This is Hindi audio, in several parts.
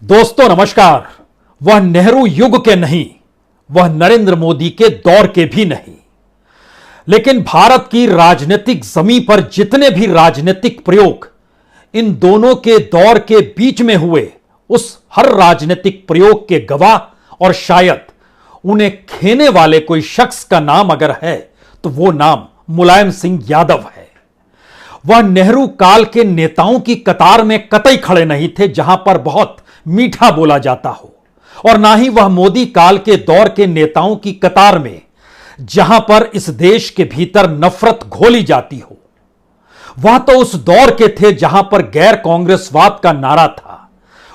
दोस्तों नमस्कार। वह नेहरू युग के नहीं, वह नरेंद्र मोदी के दौर के भी नहीं, लेकिन भारत की राजनीतिक जमीन पर जितने भी राजनीतिक प्रयोग इन दोनों के दौर के बीच में हुए, उस हर राजनीतिक प्रयोग के गवाह और शायद उन्हें खेने वाले कोई शख्स का नाम अगर है तो वो नाम मुलायम सिंह यादव है। वह नेहरू काल के नेताओं की कतार में कतई खड़े नहीं थे जहां पर बहुत मीठा बोला जाता हो, और ना ही वह मोदी काल के दौर के नेताओं की कतार में जहां पर इस देश के भीतर नफरत घोली जाती हो। वह तो उस दौर के थे जहां पर गैर कांग्रेसवाद का नारा था।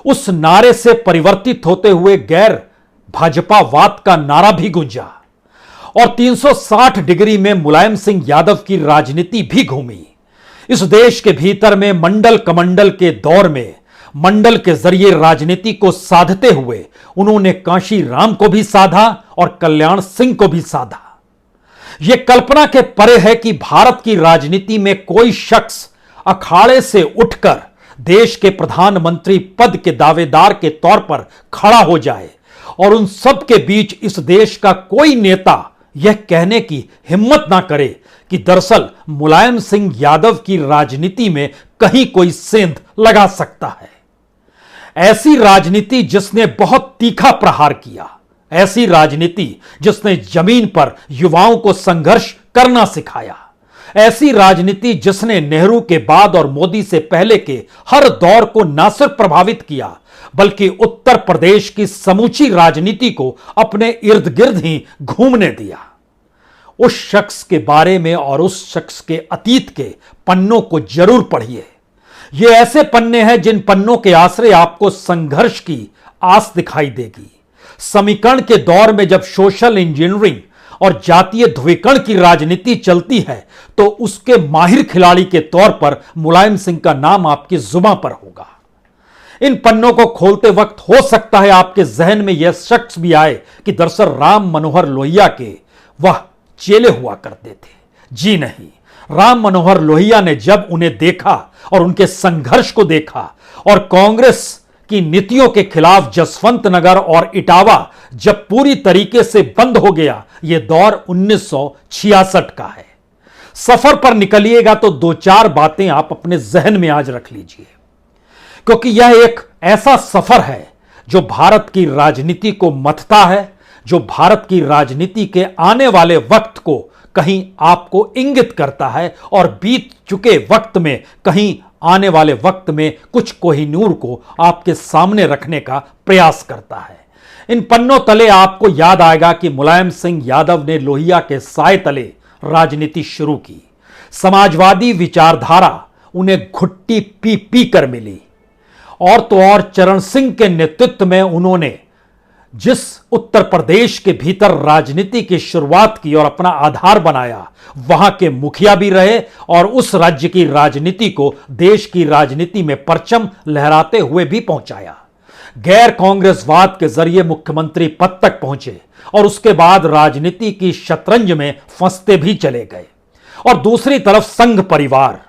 उस नारे से परिवर्तित होते हुए गैर भाजपावाद का नारा भी गूंजा और 360 डिग्री में मुलायम सिंह यादव की राजनीति भी घूमी। इस देश के भीतर में मंडल कमंडल के दौर में मंडल के जरिए राजनीति को साधते हुए उन्होंने कांशी राम को भी साधा और कल्याण सिंह को भी साधा। यह कल्पना के परे है कि भारत की राजनीति में कोई शख्स अखाड़े से उठकर देश के प्रधानमंत्री पद के दावेदार के तौर पर खड़ा हो जाए और उन सब के बीच इस देश का कोई नेता यह कहने की हिम्मत ना करे कि दरअसल मुलायम सिंह यादव की राजनीति में कहीं कोई सेंध लगा सकता है। ऐसी राजनीति जिसने बहुत तीखा प्रहार किया, ऐसी राजनीति जिसने जमीन पर युवाओं को संघर्ष करना सिखाया, ऐसी राजनीति जिसने नेहरू के बाद और मोदी से पहले के हर दौर को न सिर्फ प्रभावित किया बल्कि उत्तर प्रदेश की समूची राजनीति को अपने इर्द गिर्द ही घूमने दिया। उस शख्स के बारे में और उस शख्स के अतीत के पन्नों को जरूर पढ़िए। ये ऐसे पन्ने हैं जिन पन्नों के आश्रय आपको संघर्ष की आस दिखाई देगी। समीकरण के दौर में जब सोशल इंजीनियरिंग और जातीय ध्रुवीकरण की राजनीति चलती है तो उसके माहिर खिलाड़ी के तौर पर मुलायम सिंह का नाम आपकी जुबान पर होगा। इन पन्नों को खोलते वक्त हो सकता है आपके जहन में यह शख्स भी आए कि दरअसल राम मनोहर लोहिया के वह चेले हुआ करते थे। जी नहीं, राम मनोहर लोहिया ने जब उन्हें देखा और उनके संघर्ष को देखा और कांग्रेस की नीतियों के खिलाफ जसवंत नगर और इटावा जब पूरी तरीके से बंद हो गया, यह दौर 1966 का है। सफर पर निकलिएगा तो दो चार बातें आप अपने जहन में आज रख लीजिए, क्योंकि यह एक ऐसा सफर है जो भारत की राजनीति को मथता है, जो भारत की राजनीति के आने वाले वक्त को कहीं आपको इंगित करता है और बीत चुके वक्त में कहीं आने वाले वक्त में कुछ कोहिनूर को आपके सामने रखने का प्रयास करता है। इन पन्नों तले आपको याद आएगा कि मुलायम सिंह यादव ने लोहिया के साए तले राजनीति शुरू की। समाजवादी विचारधारा उन्हें घुट्टी पी पी कर मिली और तो और चरण सिंह के नेतृत्व में उन्होंने जिस उत्तर प्रदेश के भीतर राजनीति की शुरुआत की और अपना आधार बनाया, वहां के मुखिया भी रहे और उस राज्य की राजनीति को देश की राजनीति में परचम लहराते हुए भी पहुंचाया। गैर कांग्रेसवाद के जरिए मुख्यमंत्री पद तक पहुंचे और उसके बाद राजनीति की शतरंज में फंसते भी चले गए। और दूसरी तरफ संघ परिवार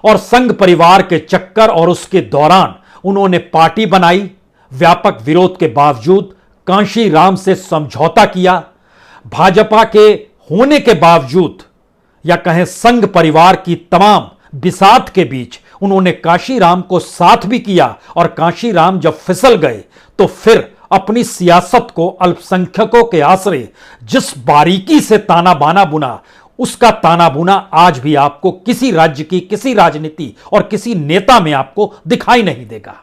और संघ परिवार के चक्कर और उसके दौरान उन्होंने पार्टी बनाई। व्यापक विरोध के बावजूद कांशी राम से समझौता किया। भाजपा के होने के बावजूद या कहें संघ परिवार की तमाम बिसात के बीच उन्होंने कांशी राम को साथ भी किया और कांशी राम जब फिसल गए तो फिर अपनी सियासत को अल्पसंख्यकों के आश्रय जिस बारीकी से ताना बाना बुना, उसका ताना बुना आज भी आपको किसी राज्य की किसी राजनीति और किसी नेता में आपको दिखाई नहीं देगा।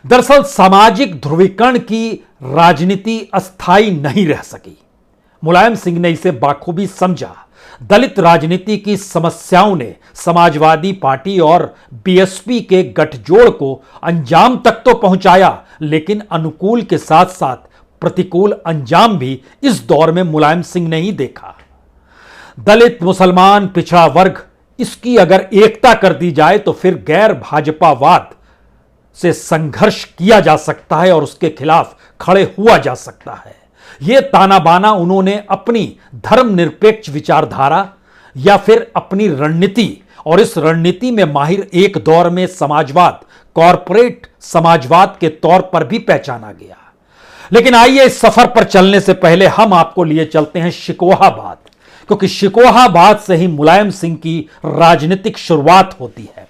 दरअसल सामाजिक ध्रुवीकरण की राजनीति अस्थायी नहीं रह सकी। मुलायम सिंह ने इसे बाखूबी समझा। दलित राजनीति की समस्याओं ने समाजवादी पार्टी और बीएसपी के गठजोड़ को अंजाम तक तो पहुंचाया, लेकिन अनुकूल के साथ साथ प्रतिकूल अंजाम भी इस दौर में मुलायम सिंह ने ही देखा। दलित, मुसलमान, पिछड़ा वर्ग, इसकी अगर एकता कर दी जाए तो फिर गैर भाजपावाद से संघर्ष किया जा सकता है और उसके खिलाफ खड़े हुआ जा सकता है। यह ताना बाना उन्होंने अपनी धर्मनिरपेक्ष विचारधारा या फिर अपनी रणनीति और इस रणनीति में माहिर एक दौर में समाजवाद कॉरपोरेट समाजवाद के तौर पर भी पहचाना गया। लेकिन आइए इस सफर पर चलने से पहले हम आपको लिए चलते हैं शिकोहाबाद, क्योंकि शिकोहाबाद से ही मुलायम सिंह की राजनीतिक शुरुआत होती है।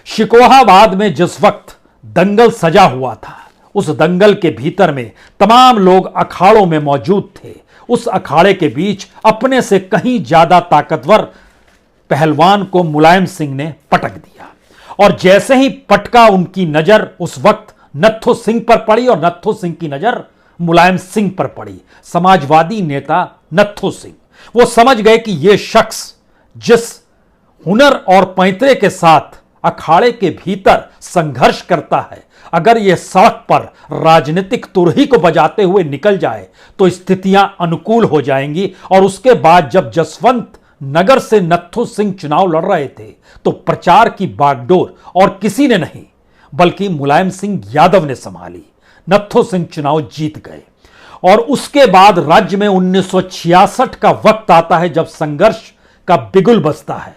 शिकोहाबाद में जिस वक्त दंगल सजा हुआ था, उस दंगल के भीतर में तमाम लोग अखाड़ों में मौजूद थे। उस अखाड़े के बीच अपने से कहीं ज्यादा ताकतवर पहलवान को मुलायम सिंह ने पटक दिया, और जैसे ही पटका उनकी नजर उस वक्त नत्थू सिंह पर पड़ी और नत्थू सिंह की नजर मुलायम सिंह पर पड़ी। समाजवादी नेता नत्थू सिंह, वो समझ गए कि यह शख्स जिस हुनर और पैंतरे के साथ अखाड़े के भीतर संघर्ष करता है, अगर यह सड़क पर राजनीतिक तुरही को बजाते हुए निकल जाए तो स्थितियां अनुकूल हो जाएंगी। और उसके बाद जब जसवंत नगर से नत्थू सिंह चुनाव लड़ रहे थे तो प्रचार की बागडोर और किसी ने नहीं बल्कि मुलायम सिंह यादव ने संभाली। नत्थू सिंह चुनाव जीत गए और उसके बाद राज्य में 1966 का वक्त आता है जब संघर्ष का बिगुल बजता है।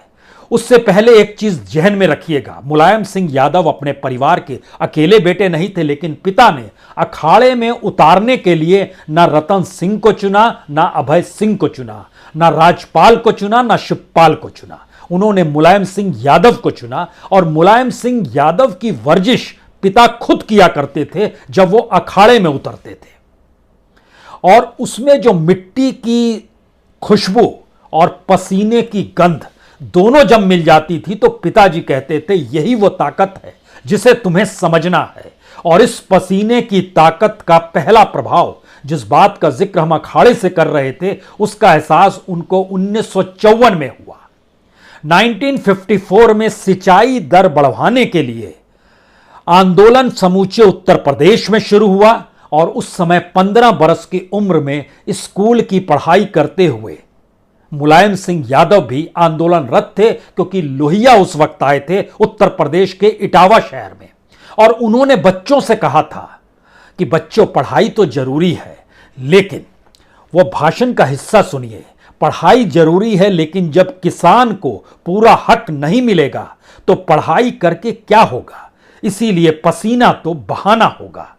उससे पहले एक चीज जहन में रखिएगा, मुलायम सिंह यादव अपने परिवार के अकेले बेटे नहीं थे, लेकिन पिता ने अखाड़े में उतारने के लिए ना रतन सिंह को चुना, ना अभय सिंह को चुना, ना राजपाल को चुना, ना शिवपाल को चुना। उन्होंने मुलायम सिंह यादव को चुना और मुलायम सिंह यादव की वर्जिश पिता खुद किया करते थे जब वो अखाड़े में उतरते थे। और उसमें जो मिट्टी की खुशबू और पसीने की गंध दोनों जब मिल जाती थी तो पिताजी कहते थे यही वो ताकत है जिसे तुम्हें समझना है। और इस पसीने की ताकत का पहला प्रभाव, जिस बात का जिक्र हम अखाड़े से कर रहे थे, उसका एहसास उनको 1954 में हुआ। 1954 में सिंचाई दर बढ़ाने के लिए आंदोलन समूचे उत्तर प्रदेश में शुरू हुआ और उस समय 15 बरस की उम्र में स्कूल की पढ़ाई करते हुए मुलायम सिंह यादव भी आंदोलनरत थे, क्योंकि लोहिया उस वक्त आए थे उत्तर प्रदेश के इटावा शहर में। और उन्होंने बच्चों से कहा था कि बच्चों पढ़ाई तो जरूरी है, लेकिन वो भाषण का हिस्सा सुनिए, पढ़ाई जरूरी है लेकिन जब किसान को पूरा हक नहीं मिलेगा तो पढ़ाई करके क्या होगा, इसीलिए पसीना तो बहाना होगा।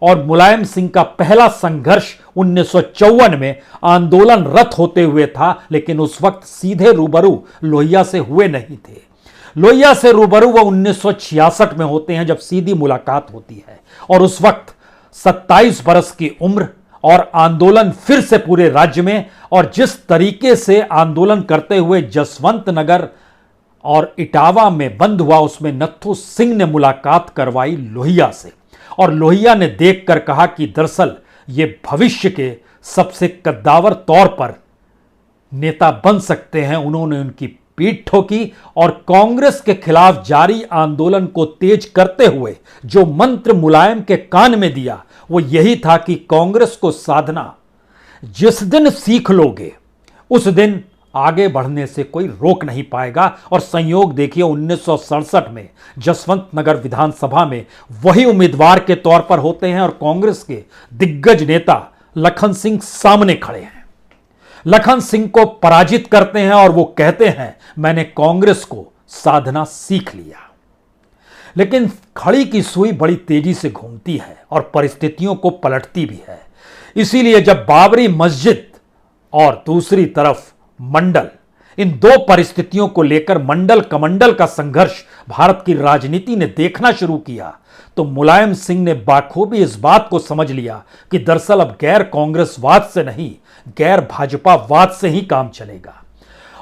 और मुलायम सिंह का पहला संघर्ष 1954 में आंदोलनरत होते हुए था, लेकिन उस वक्त सीधे रूबरू लोहिया से हुए नहीं थे। लोहिया से रूबरू वो 1966 में होते हैं जब सीधी मुलाकात होती है। और उस वक्त 27 बरस की उम्र और आंदोलन फिर से पूरे राज्य में, और जिस तरीके से आंदोलन करते हुए जसवंत नगर और इटावा में बंद हुआ, उसमें नत्थू सिंह ने मुलाकात करवाई लोहिया से। और लोहिया ने देखकर कहा कि दरअसल ये भविष्य के सबसे कद्दावर तौर पर नेता बन सकते हैं। उन्होंने उनकी पीठ ठोकी और कांग्रेस के खिलाफ जारी आंदोलन को तेज करते हुए जो मंत्र मुलायम के कान में दिया वो यही था कि कांग्रेस को साधना जिस दिन सीख लोगे उस दिन आगे बढ़ने से कोई रोक नहीं पाएगा। और संयोग देखिए 1967 में जसवंत नगर विधानसभा में वही उम्मीदवार के तौर पर होते हैं और कांग्रेस के दिग्गज नेता लखन सिंह सामने खड़े हैं। लखन सिंह को पराजित करते हैं और वो कहते हैं मैंने कांग्रेस को साधना सीख लिया। लेकिन खड़ी की सुई बड़ी तेजी से घूमती है और परिस्थितियों को पलटती भी है। इसीलिए जब बाबरी मस्जिद और दूसरी तरफ मंडल, इन दो परिस्थितियों को लेकर मंडल कमंडल का संघर्ष भारत की राजनीति ने देखना शुरू किया तो मुलायम सिंह ने बाखूबी इस बात को समझ लिया कि दरअसल अब गैर कांग्रेसवाद से नहीं, गैर भाजपावाद से ही काम चलेगा।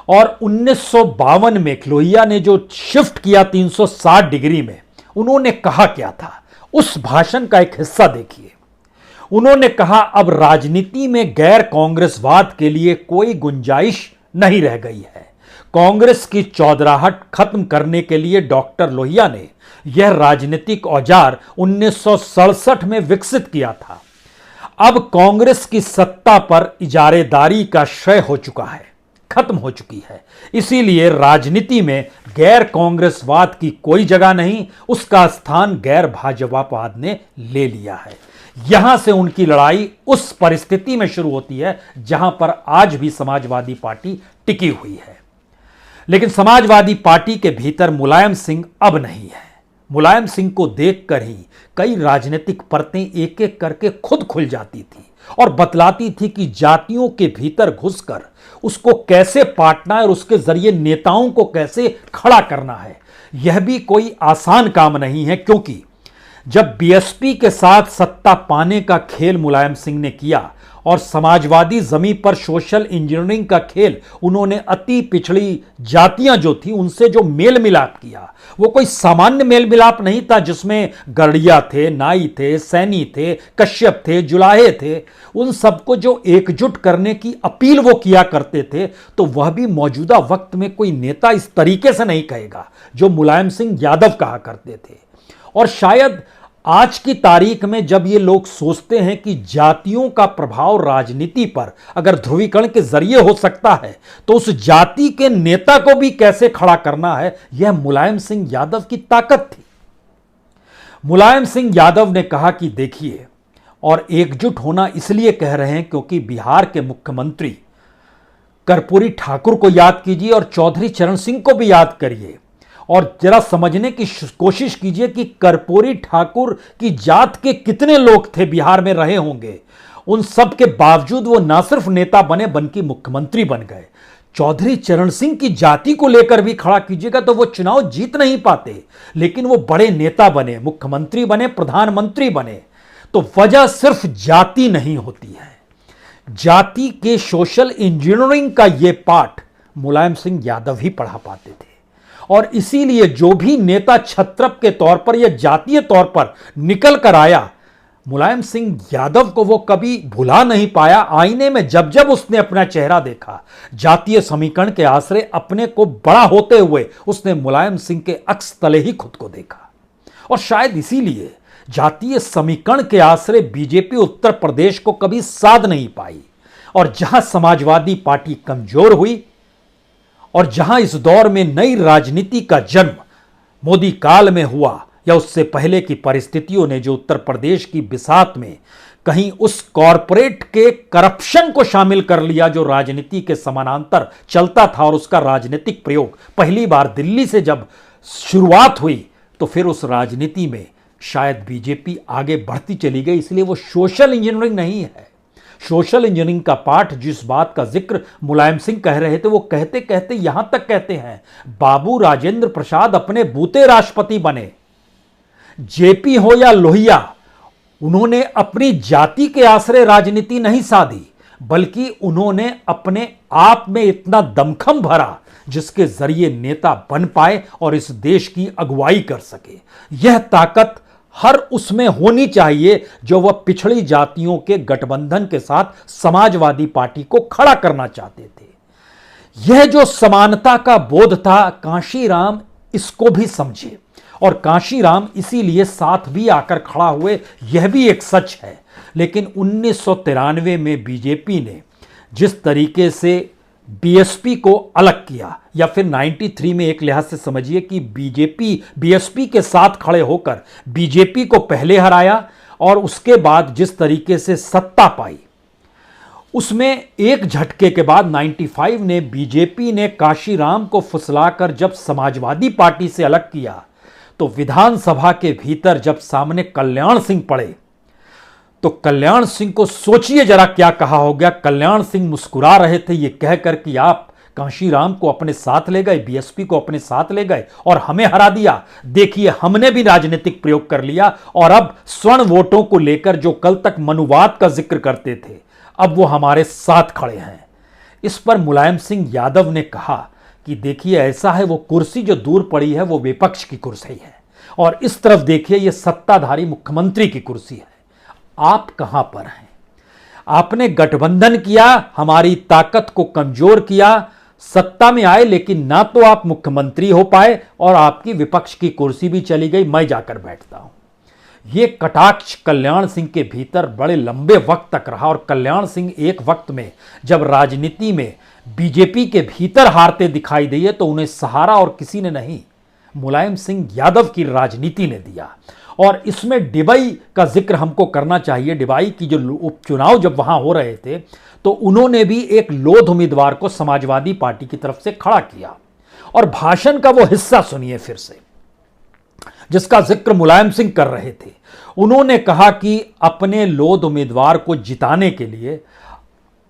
और 1952 में लोहिया ने जो शिफ्ट किया 360 डिग्री में, उन्होंने कहा क्या था, उस भाषण का एक हिस्सा देखिए। उन्होंने कहा अब राजनीति में गैर कांग्रेसवाद के लिए कोई गुंजाइश नहीं रह गई है। कांग्रेस की चौधराहट खत्म करने के लिए डॉक्टर लोहिया ने यह राजनीतिक औजार 1967 में विकसित किया था। अब कांग्रेस की सत्ता पर इजारेदारी का श्रेय हो चुका है, खत्म हो चुकी है। इसीलिए राजनीति में गैर कांग्रेसवाद की कोई जगह नहीं, उसका स्थान गैर भाजपावाद ने ले लिया है। यहां से उनकी लड़ाई उस परिस्थिति में शुरू होती है जहां पर आज भी समाजवादी पार्टी टिकी हुई है। लेकिन समाजवादी पार्टी के भीतर मुलायम सिंह अब नहीं है। मुलायम सिंह को देखकर ही कई राजनीतिक परतें एक एक करके खुद खुल जाती थी और बतलाती थी कि जातियों के भीतर घुसकर उसको कैसे पाटना है और उसके जरिए नेताओं को कैसे खड़ा करना है। यह भी कोई आसान काम नहीं है, क्योंकि जब बीएसपी के साथ सत्ता पाने का खेल मुलायम सिंह ने किया और समाजवादी जमीन पर सोशल इंजीनियरिंग का खेल उन्होंने अति पिछड़ी जातियां जो थी उनसे जो मेल मिलाप किया, वो कोई सामान्य मेल मिलाप नहीं था जिसमें गरड़िया थे, नाई थे, सैनी थे, कश्यप थे, जुलाहे थे। उन सबको जो एकजुट करने की अपील वो किया करते थे, तो वह भी मौजूदा वक्त में कोई नेता इस तरीके से नहीं कहेगा जो मुलायम सिंह यादव कहा करते थे। और शायद आज की तारीख में जब ये लोग सोचते हैं कि जातियों का प्रभाव राजनीति पर अगर ध्रुवीकरण के जरिए हो सकता है, तो उस जाति के नेता को भी कैसे खड़ा करना है, यह मुलायम सिंह यादव की ताकत थी। मुलायम सिंह यादव ने कहा कि देखिए, और एकजुट होना इसलिए कह रहे हैं क्योंकि बिहार के मुख्यमंत्री कर्पूरी ठाकुर को याद कीजिए और चौधरी चरण सिंह को भी याद करिए और जरा समझने की कोशिश कीजिए कि कर्पूरी ठाकुर की जात के कितने लोग थे बिहार में रहे होंगे। उन सब के बावजूद वो ना सिर्फ नेता बने बल्कि मुख्यमंत्री बन गए। चौधरी चरण सिंह की जाति को लेकर भी खड़ा कीजिएगा तो वो चुनाव जीत नहीं पाते, लेकिन वो बड़े नेता बने, मुख्यमंत्री बने, प्रधानमंत्री बने। तो वजह सिर्फ जाति नहीं होती है। जाति के सोशल इंजीनियरिंग का ये पाठ मुलायम सिंह यादव ही पढ़ा पाते थे और इसीलिए जो भी नेता छत्रप के तौर पर या जातीय तौर पर निकल कर आया, मुलायम सिंह यादव को वो कभी भुला नहीं पाया। आईने में जब जब उसने अपना चेहरा देखा, जातीय समीकरण के आश्रय अपने को बड़ा होते हुए उसने मुलायम सिंह के अक्स तले ही खुद को देखा। और शायद इसीलिए जातीय समीकरण के आश्रय बीजेपी उत्तर प्रदेश को कभी साध नहीं पाई और जहां समाजवादी पार्टी कमजोर हुई और जहां इस दौर में नई राजनीति का जन्म मोदी काल में हुआ या उससे पहले की परिस्थितियों ने जो उत्तर प्रदेश की बिसात में कहीं उस कॉरपोरेट के करप्शन को शामिल कर लिया जो राजनीति के समानांतर चलता था और उसका राजनीतिक प्रयोग पहली बार दिल्ली से जब शुरुआत हुई, तो फिर उस राजनीति में शायद बीजेपी आगे बढ़ती चली गई। इसलिए वो सोशल इंजीनियरिंग नहीं है। सोशल इंजीनियरिंग का पाठ जिस बात का जिक्र मुलायम सिंह कह रहे थे, वो कहते कहते यहां तक कहते हैं, बाबू राजेंद्र प्रसाद अपने बूते राष्ट्रपति बने, जेपी हो या लोहिया, उन्होंने अपनी जाति के आश्रय राजनीति नहीं साधी, बल्कि उन्होंने अपने आप में इतना दमखम भरा जिसके जरिए नेता बन पाए और इस देश की अगुवाई कर सके। यह ताकत हर उसमें होनी चाहिए जो वह पिछड़ी जातियों के गठबंधन के साथ समाजवादी पार्टी को खड़ा करना चाहते थे। यह जो समानता का बोध था, कांशीराम इसको भी समझे और कांशीराम इसीलिए साथ भी आकर खड़ा हुए, यह भी एक सच है। लेकिन 1993 में बीजेपी ने जिस तरीके से बीएसपी को अलग किया, या फिर 93 में एक लिहाज से समझिए कि बीजेपी बीएसपी के साथ खड़े होकर बीजेपी को पहले हराया और उसके बाद जिस तरीके से सत्ता पाई, उसमें एक झटके के बाद 95 ने बीजेपी ने कांशीराम को फुसलाकर जब समाजवादी पार्टी से अलग किया, तो विधानसभा के भीतर जब सामने कल्याण सिंह पड़े, तो कल्याण सिंह को सोचिए जरा क्या कहा हो गया। कल्याण सिंह मुस्कुरा रहे थे ये कहकर कि आप कांशीराम को अपने साथ ले गए, बीएसपी को अपने साथ ले गए और हमें हरा दिया। देखिए, हमने भी राजनीतिक प्रयोग कर लिया और अब स्वर्ण वोटों को लेकर जो कल तक मनुवाद का जिक्र करते थे, अब वो हमारे साथ खड़े हैं। इस पर मुलायम सिंह यादव ने कहा कि देखिए, ऐसा है वो कुर्सी जो दूर पड़ी है वो विपक्ष की कुर्सी है और इस तरफ देखिए ये सत्ताधारी मुख्यमंत्री की कुर्सी है। आप कहां पर हैं? आपने गठबंधन किया, हमारी ताकत को कमजोर किया, सत्ता में आए, लेकिन ना तो आप मुख्यमंत्री हो पाए और आपकी विपक्ष की कुर्सी भी चली गई, मैं जाकर बैठता हूं। यह कटाक्ष कल्याण सिंह के भीतर बड़े लंबे वक्त तक रहा और कल्याण सिंह एक वक्त में जब राजनीति में बीजेपी के भीतर हारते दिखाई दिए तो उन्हें सहारा और किसी ने नहीं, मुलायम सिंह यादव की राजनीति ने दिया। और इसमें डिबाई का जिक्र हमको करना चाहिए। डिबाई की जो उपचुनाव जब वहां हो रहे थे तो उन्होंने भी एक लोध उम्मीदवार को समाजवादी पार्टी की तरफ से खड़ा किया और भाषण का वो हिस्सा सुनिए फिर से। जिसका जिक्र मुलायम सिंह कर रहे थे। उन्होंने कहा कि अपने लोध उम्मीदवार को जिताने के लिए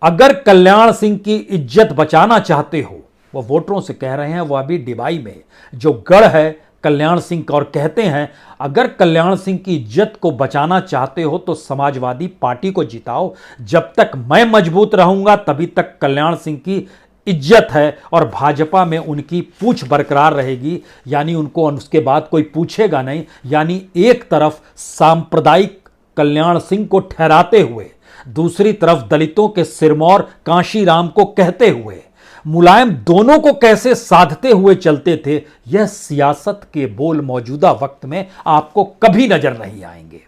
अगर कल्याण सिंह की इज्जत बचाना चाहते हो, वो वोटरों से कह रहे हैं, वो अभी डिबाई में जो गढ़ है कल्याण सिंह का, और कहते हैं अगर कल्याण सिंह की इज्जत को बचाना चाहते हो तो समाजवादी पार्टी को जिताओ। जब तक मैं मजबूत रहूंगा तभी तक कल्याण सिंह की इज्जत है और भाजपा में उनकी पूछ बरकरार रहेगी, यानी उनको उसके बाद कोई पूछेगा नहीं। यानी एक तरफ सांप्रदायिक कल्याण सिंह को ठहराते हुए, दूसरी तरफ दलितों के सिरमौर कांशीराम को कहते हुए मुलायम दोनों को कैसे साधते हुए चलते थे, यह सियासत के बोल मौजूदा वक्त में आपको कभी नजर नहीं आएंगे।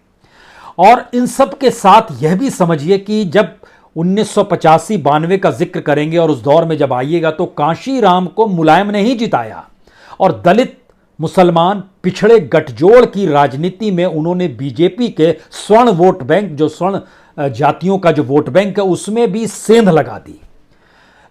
और इन सब के साथ यह भी समझिए कि जब 1985-92 का जिक्र करेंगे और उस दौर में जब आइएगा तो कांशीराम को मुलायम ने ही जिताया, और दलित मुसलमान पिछड़े गठजोड़ की राजनीति में उन्होंने बीजेपी के स्वर्ण वोट बैंक, जो स्वर्ण जातियों का जो वोट बैंक है, उसमें भी सेंध लगा दी।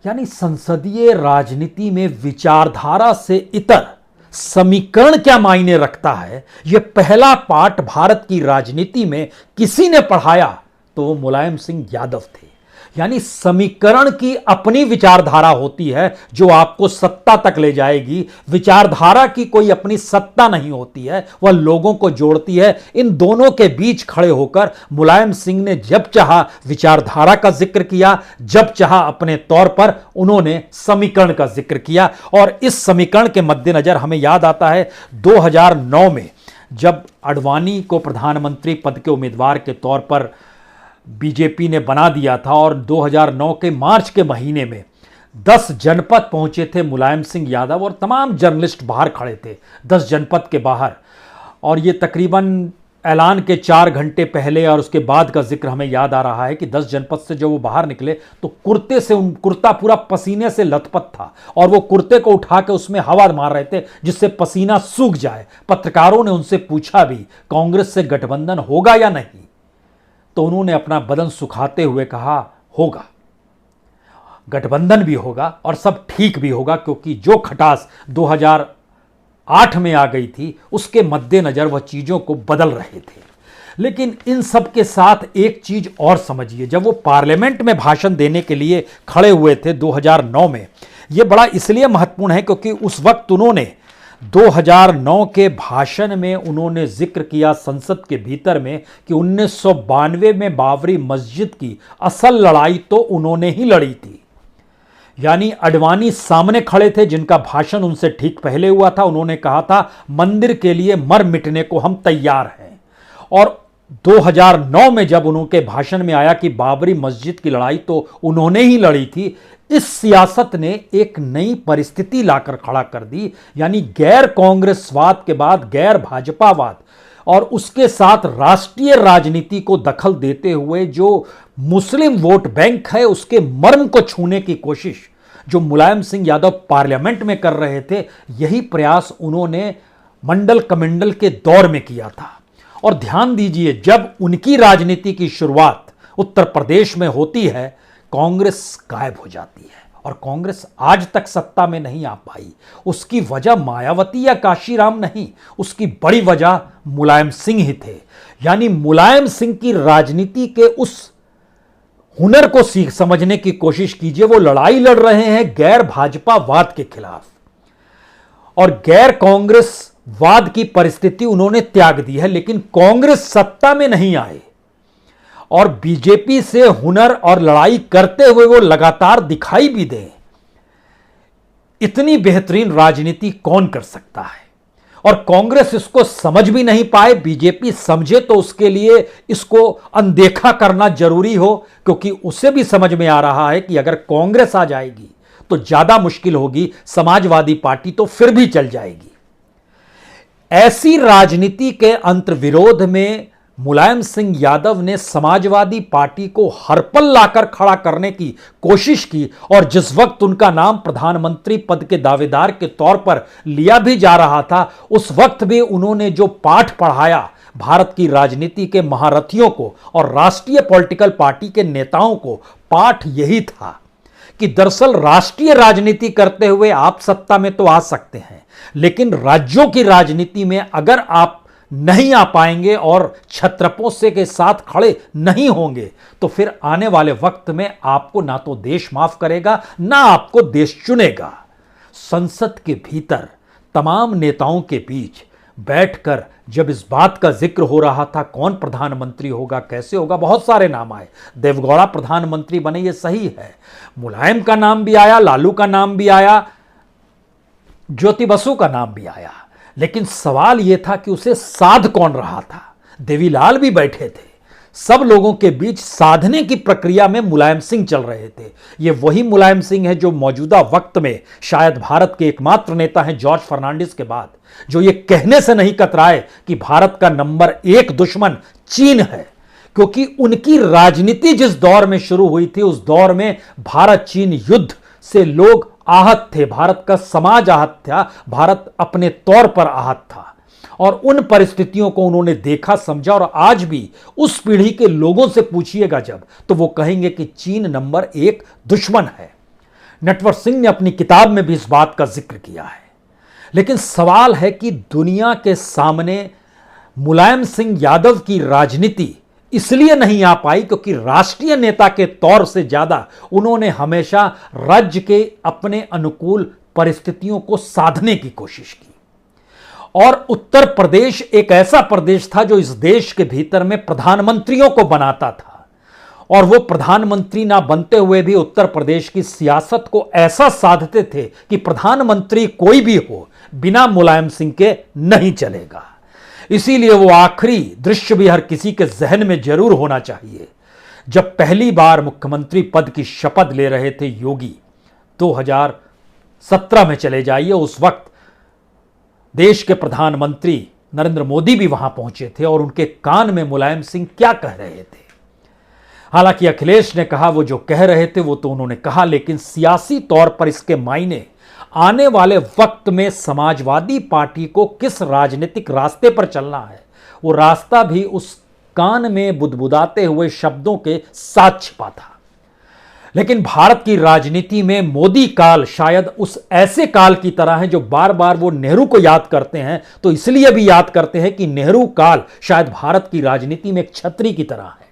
यानी संसदीय राजनीति में विचारधारा से इतर समीकरण क्या मायने रखता है, यह पहला पाठ भारत की राजनीति में किसी ने पढ़ाया तो वो मुलायम सिंह यादव थे। यानी समीकरण की अपनी विचारधारा होती है जो आपको सत्ता तक ले जाएगी। विचारधारा की कोई अपनी सत्ता नहीं होती है, वह लोगों को जोड़ती है। इन दोनों के बीच खड़े होकर मुलायम सिंह ने जब चाहा विचारधारा का जिक्र किया, जब चाहा अपने तौर पर उन्होंने समीकरण का जिक्र किया। और इस समीकरण के मद्देनजर हमें याद आता है 2009 में जब अडवाणी को प्रधानमंत्री पद के उम्मीदवार के तौर पर बीजेपी ने बना दिया था, और 2009 के मार्च के महीने में 10 जनपद पहुंचे थे मुलायम सिंह यादव, और तमाम जर्नलिस्ट बाहर खड़े थे 10 जनपद के बाहर। और ये तकरीबन ऐलान के 4 घंटे पहले और उसके बाद का जिक्र हमें याद आ रहा है कि 10 जनपद से जब वो बाहर निकले तो कुर्ते से कुर्ता पूरा पसीने से लथपथ था, और वो कुर्ते को उठा के उसमें हवा मार रहे थे जिससे पसीना सूख जाए। पत्रकारों ने उनसे पूछा भी कांग्रेस से गठबंधन होगा या नहीं, तो उन्होंने अपना बदन सुखाते हुए कहा होगा, गठबंधन भी होगा और सब ठीक भी होगा, क्योंकि जो खटास 2008 में आ गई थी उसके मद्देनजर वह चीजों को बदल रहे थे। लेकिन इन सब के साथ एक चीज और समझिए, जब वो पार्लियामेंट में भाषण देने के लिए खड़े हुए थे 2009 में, यह बड़ा इसलिए महत्वपूर्ण है क्योंकि उस वक्त उन्होंने 2009 के भाषण में उन्होंने जिक्र किया संसद के भीतर में कि 1992 में बाबरी मस्जिद की असल लड़ाई तो उन्होंने ही लड़ी थी। यानी अडवाणी सामने खड़े थे जिनका भाषण उनसे ठीक पहले हुआ था। उन्होंने कहा था मंदिर के लिए मर मिटने को हम तैयार हैं, और 2009 में जब उनके भाषण में आया कि बाबरी मस्जिद की लड़ाई तो उन्होंने ही लड़ी थी, इस सियासत ने एक नई परिस्थिति लाकर खड़ा कर दी। यानी गैर कांग्रेसवाद के बाद गैर भाजपावाद, और उसके साथ राष्ट्रीय राजनीति को दखल देते हुए जो मुस्लिम वोट बैंक है उसके मर्म को छूने की कोशिश जो मुलायम सिंह यादव पार्लियामेंट में कर रहे थे, यही प्रयास उन्होंने मंडल कमंडल के दौर में किया था। और ध्यान दीजिए, जब उनकी राजनीति की शुरुआत उत्तर प्रदेश में होती है, कांग्रेस गायब हो जाती है, और कांग्रेस आज तक सत्ता में नहीं आ पाई। उसकी वजह मायावती या कांशीराम नहीं, उसकी बड़ी वजह मुलायम सिंह ही थे। यानी मुलायम सिंह की राजनीति के उस हुनर को समझने की कोशिश कीजिए। वो लड़ाई लड़ रहे हैं गैर भाजपावाद के खिलाफ, और गैर कांग्रेसवाद की परिस्थिति उन्होंने त्याग दी है। लेकिन कांग्रेस सत्ता में नहीं आए, और बीजेपी से हुनर और लड़ाई करते हुए वो लगातार दिखाई भी दे। इतनी बेहतरीन राजनीति कौन कर सकता है, और कांग्रेस इसको समझ भी नहीं पाए। बीजेपी समझे तो उसके लिए इसको अनदेखा करना जरूरी हो, क्योंकि उसे भी समझ में आ रहा है कि अगर कांग्रेस आ जाएगी तो ज्यादा मुश्किल होगी, समाजवादी पार्टी तो फिर भी चल जाएगी। ऐसी राजनीति के अंतर्विरोध में मुलायम सिंह यादव ने समाजवादी पार्टी को हर पल लाकर खड़ा करने की कोशिश की, और जिस वक्त उनका नाम प्रधानमंत्री पद के दावेदार के तौर पर लिया भी जा रहा था, उस वक्त भी उन्होंने जो पाठ पढ़ाया भारत की राजनीति के महारथियों को और राष्ट्रीय पॉलिटिकल पार्टी के नेताओं को, पाठ यही था कि दरअसल राष्ट्रीय राजनीति करते हुए आप सत्ता में तो आ सकते हैं, लेकिन राज्यों की राजनीति में अगर आप नहीं आ पाएंगे और छत्रपों से के साथ खड़े नहीं होंगे तो फिर आने वाले वक्त में आपको ना तो देश माफ करेगा ना आपको देश चुनेगा। संसद के भीतर तमाम नेताओं के बीच बैठकर जब इस बात का जिक्र हो रहा था कौन प्रधानमंत्री होगा, कैसे होगा, बहुत सारे नाम आए। देवगौड़ा प्रधानमंत्री बने, ये सही है। मुलायम का नाम भी आया, लालू का नाम भी आया, ज्योति बसु का नाम भी आया, लेकिन सवाल यह था कि उसे साध कौन रहा था। देवीलाल भी बैठे थे। सब लोगों के बीच साधने की प्रक्रिया में मुलायम सिंह चल रहे थे। ये वही मुलायम सिंह है जो मौजूदा वक्त में शायद भारत के एकमात्र नेता हैं जॉर्ज फर्नांडिस के बाद, जो ये कहने से नहीं कतराए कि भारत का नंबर 1 दुश्मन चीन है, क्योंकि उनकी राजनीति जिस दौर में शुरू हुई थी उस दौर में भारत चीन युद्ध से लोग आहत थे, भारत का समाज आहत था, भारत अपने तौर पर आहत था और उन परिस्थितियों को उन्होंने देखा, समझा। और आज भी उस पीढ़ी के लोगों से पूछिएगा जब, तो वो कहेंगे कि चीन नंबर 1 दुश्मन है। नटवर सिंह ने अपनी किताब में भी इस बात का जिक्र किया है। लेकिन सवाल है कि दुनिया के सामने मुलायम सिंह यादव की राजनीति इसलिए नहीं आ पाई क्योंकि राष्ट्रीय नेता के तौर से ज्यादा उन्होंने हमेशा राज्य के अपने अनुकूल परिस्थितियों को साधने की कोशिश की। और उत्तर प्रदेश एक ऐसा प्रदेश था जो इस देश के भीतर में प्रधानमंत्रियों को बनाता था, और वो प्रधानमंत्री ना बनते हुए भी उत्तर प्रदेश की सियासत को ऐसा साधते थे कि प्रधानमंत्री कोई भी हो बिना मुलायम सिंह के नहीं चलेगा। इसीलिए वो आखिरी दृश्य भी हर किसी के जहन में जरूर होना चाहिए। जब पहली बार मुख्यमंत्री पद की शपथ ले रहे थे योगी, 2017 में चले जाइए, उस वक्त देश के प्रधानमंत्री नरेंद्र मोदी भी वहां पहुंचे थे और उनके कान में मुलायम सिंह क्या कह रहे थे। हालांकि अखिलेश ने कहा वो जो कह रहे थे वो तो उन्होंने कहा, लेकिन सियासी तौर पर इसके मायने आने वाले वक्त में समाजवादी पार्टी को किस राजनीतिक रास्ते पर चलना है, वो रास्ता भी उस कान में बुदबुदाते हुए शब्दों के साथ छिपा था। लेकिन भारत की राजनीति में मोदी काल शायद उस ऐसे काल की तरह है जो बार बार वो नेहरू को याद करते हैं, तो इसलिए भी याद करते हैं कि नेहरू काल शायद भारत की राजनीति में एक छतरी की तरह है।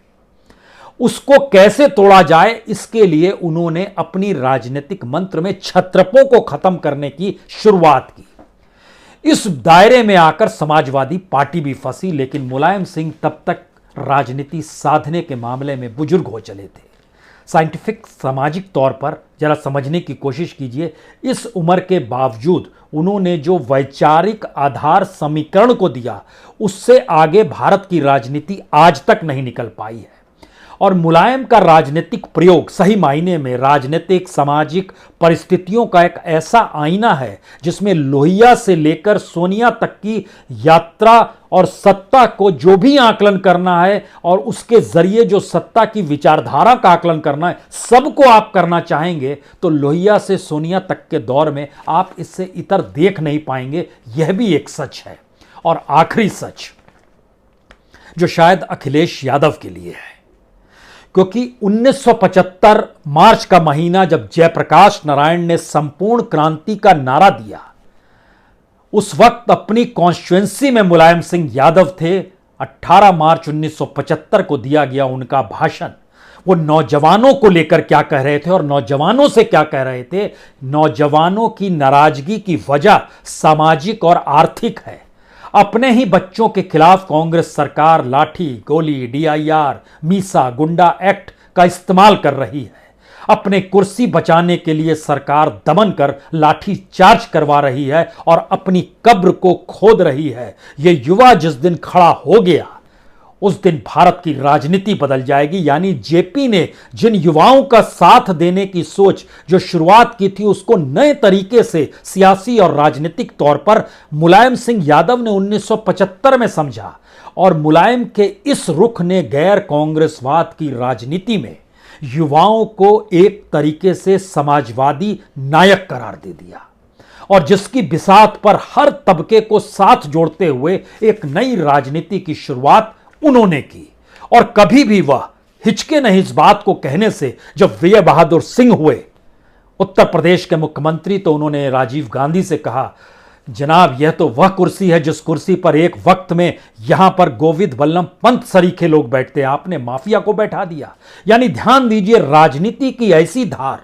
उसको कैसे तोड़ा जाए, इसके लिए उन्होंने अपनी राजनीतिक मंत्र में छत्रपों को खत्म करने की शुरुआत की। इस दायरे में आकर समाजवादी पार्टी भी फंसी, लेकिन मुलायम सिंह तब तक राजनीति साधने के मामले में बुजुर्ग हो चले थे। साइंटिफिक सामाजिक तौर पर जरा समझने की कोशिश कीजिए, इस उम्र के बावजूद उन्होंने जो वैचारिक आधार समीकरण को दिया उससे आगे भारत की राजनीति आज तक नहीं निकल पाई है। और मुलायम का राजनीतिक प्रयोग सही मायने में राजनीतिक सामाजिक परिस्थितियों का एक ऐसा आईना है जिसमें लोहिया से लेकर सोनिया तक की यात्रा और सत्ता को जो भी आकलन करना है और उसके जरिए जो सत्ता की विचारधारा का आकलन करना है, सबको आप करना चाहेंगे तो लोहिया से सोनिया तक के दौर में आप इससे इतर देख नहीं पाएंगे। यह भी एक सच है। और आखिरी सच जो शायद अखिलेश यादव के लिए है, क्योंकि 1975 मार्च का महीना जब जयप्रकाश नारायण ने संपूर्ण क्रांति का नारा दिया, उस वक्त अपनी कॉन्स्टिट्यूएंसी में मुलायम सिंह यादव थे। 18 मार्च 1975 को दिया गया उनका भाषण। वो नौजवानों को लेकर क्या कह रहे थे और नौजवानों से क्या कह रहे थे? नौजवानों की नाराजगी की वजह सामाजिक और आर्थिक है। अपने ही बच्चों के खिलाफ कांग्रेस सरकार लाठी, गोली, डीआईआर, मीसा, गुंडा एक्ट का इस्तेमाल कर रही है। अपने कुर्सी बचाने के लिए सरकार दमन कर लाठी चार्ज करवा रही है और अपनी कब्र को खोद रही है। यह युवा जिस दिन खड़ा हो गया उस दिन भारत की राजनीति बदल जाएगी। यानी जेपी ने जिन युवाओं का साथ देने की सोच जो शुरुआत की थी उसको नए तरीके से सियासी और राजनीतिक तौर पर मुलायम सिंह यादव ने 1975 में समझा और मुलायम के इस रुख ने गैर कांग्रेसवाद की राजनीति में युवाओं को एक तरीके से समाजवादी नायक करार दे दिया और जिसकी बिसात पर हर तबके को साथ जोड़ते हुए एक नई राजनीति की शुरुआत उन्होंने की। और कभी भी वह हिचके नहीं इस बात को कहने से जब विजय बहादुर सिंह हुए उत्तर प्रदेश के मुख्यमंत्री तो उन्होंने राजीव गांधी से कहा, जनाब यह तो वह कुर्सी है जिस कुर्सी पर एक वक्त में यहां पर गोविंद वल्लभ पंत सरीखे लोग बैठते, आपने माफिया को बैठा दिया। यानी ध्यान दीजिए, राजनीति की ऐसी धार,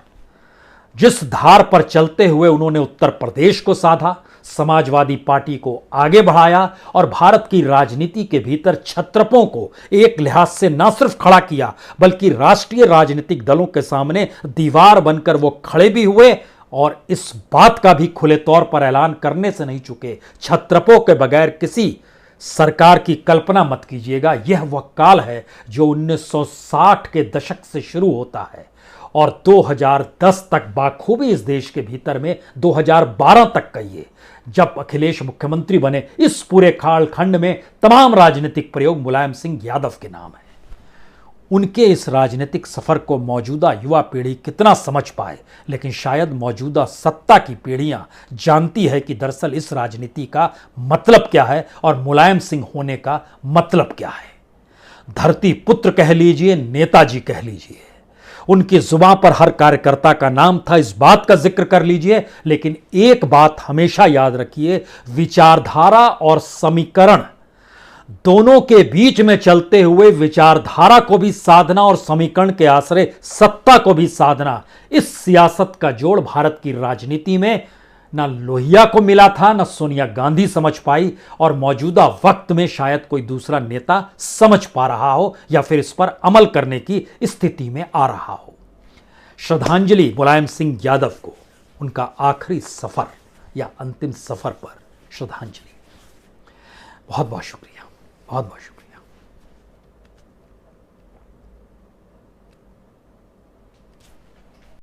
जिस धार पर चलते हुए उन्होंने उत्तर प्रदेश को साधा, समाजवादी पार्टी को आगे बढ़ाया और भारत की राजनीति के भीतर छत्रपों को एक लिहाज से न सिर्फ खड़ा किया बल्कि राष्ट्रीय राजनीतिक दलों के सामने दीवार बनकर वो खड़े भी हुए और इस बात का भी खुले तौर पर ऐलान करने से नहीं चुके, छत्रपों के बगैर किसी सरकार की कल्पना मत कीजिएगा। यह वह काल है जो 1960 के दशक से शुरू होता है और 2010 तक बाखूबी इस देश के भीतर में 2012 तक कहिए, जब अखिलेश मुख्यमंत्री बने, इस पूरे कालखंड में तमाम राजनीतिक प्रयोग मुलायम सिंह यादव के नाम है। उनके इस राजनीतिक सफर को मौजूदा युवा पीढ़ी कितना समझ पाए, लेकिन शायद मौजूदा सत्ता की पीढ़ियां जानती है कि दरअसल इस राजनीति का मतलब क्या है और मुलायम सिंह होने का मतलब क्या है। धरती पुत्र कह लीजिए, नेताजी कह लीजिए, उनकी जुबान पर हर कार्यकर्ता का नाम था, इस बात का जिक्र कर लीजिए। लेकिन एक बात हमेशा याद रखिए, विचारधारा और समीकरण दोनों के बीच में चलते हुए विचारधारा को भी साधना और समीकरण के आश्रय सत्ता को भी साधना, इस सियासत का जोड़ भारत की राजनीति में ना लोहिया को मिला था, ना सोनिया गांधी समझ पाई और मौजूदा वक्त में शायद कोई दूसरा नेता समझ पा रहा हो या फिर इस पर अमल करने की स्थिति में आ रहा हो। श्रद्धांजलि मुलायम सिंह यादव को उनका आखिरी सफर या अंतिम सफर पर श्रद्धांजलि। बहुत बहुत शुक्रिया, बहुत बहुत शुक्रिया।